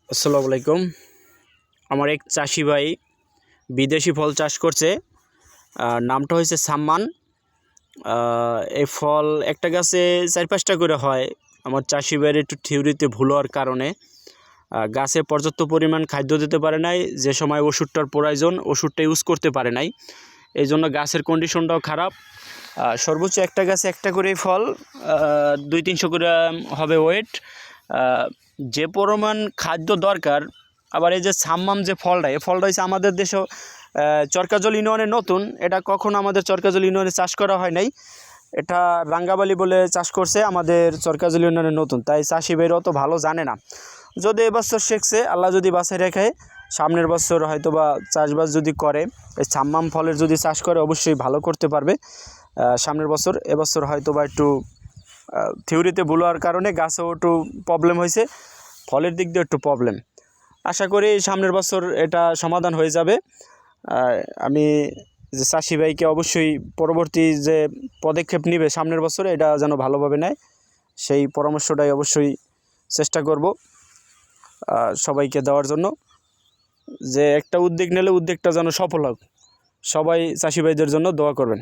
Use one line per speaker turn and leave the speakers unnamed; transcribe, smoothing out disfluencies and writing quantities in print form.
আসসালামু আলাইকুম। আমার এক চাষি ভাই বিদেশি ফল চাষ করছে। নামটা হয়েছে সাম্মান। এই ফল একটা গাছে 4-5টা করে হয়। আমার চাষি ভাইয়ের একটু থিওরিতে ভুল হওয়ার কারণে গাছে পর্যাপ্ত পরিমাণ খাদ্য দিতে পারে নাই। যে সময় ওষুধটার প্রয়োজন ওষুধটা ইউজ করতে পারে নাই, এই জন্য গাছের কন্ডিশনটাও খারাপ। সর্বোচ্চ একটা গাছে একটা করেই ফল, 200-300 গ্রাম হবে ওয়েট। যে পরিমাণ খাদ্য দরকার। আবার এই যে সাম্মাম যে ফলটা, এই ফলটা হচ্ছে আমাদের দেশেও চরকাজল ইউনিয়নে নতুন। এটা কখনো আমাদের চরকাজল ইউনিয়নে চাষ করা হয় নাই। এটা রাঙ্গাবালি বলে চাষ করছে, আমাদের চরকাজল ইউনিয়নে নতুন, তাই চাষি ভাইরা অত ভালো জানে না। যদি এবছর শিখছে, আল্লাহ যদি বাসায় রেখে সামনের বছর হয়তো বা চাষবাস যদি করে, এই সাম্মাম ফলের যদি চাষ করে অবশ্যই ভালো করতে পারবে সামনের বছর। এবছর হয়তো বা একটু থিওরিতে ভুল হওয়ার কারণে গাছেও একটু প্রবলেম হয়েছে, ফলের দিক দিয়ে একটু প্রবলেম। আশা করি সামনের বছর এটা সমাধান হয়ে যাবে। আমি যে চাষি ভাইকে অবশ্যই পরবর্তী যে পদক্ষেপ নেবে সামনের বছরে, এটা যেন ভালোভাবে নেয়, সেই পরামর্শটাই অবশ্যই চেষ্টা করব সবাইকে দেওয়ার জন্য। যে একটা উদ্যোগ নিলে উদ্যোগটা যেন সফল হোক। সবাই চাষি ভাইদের জন্য দোয়া করবেন।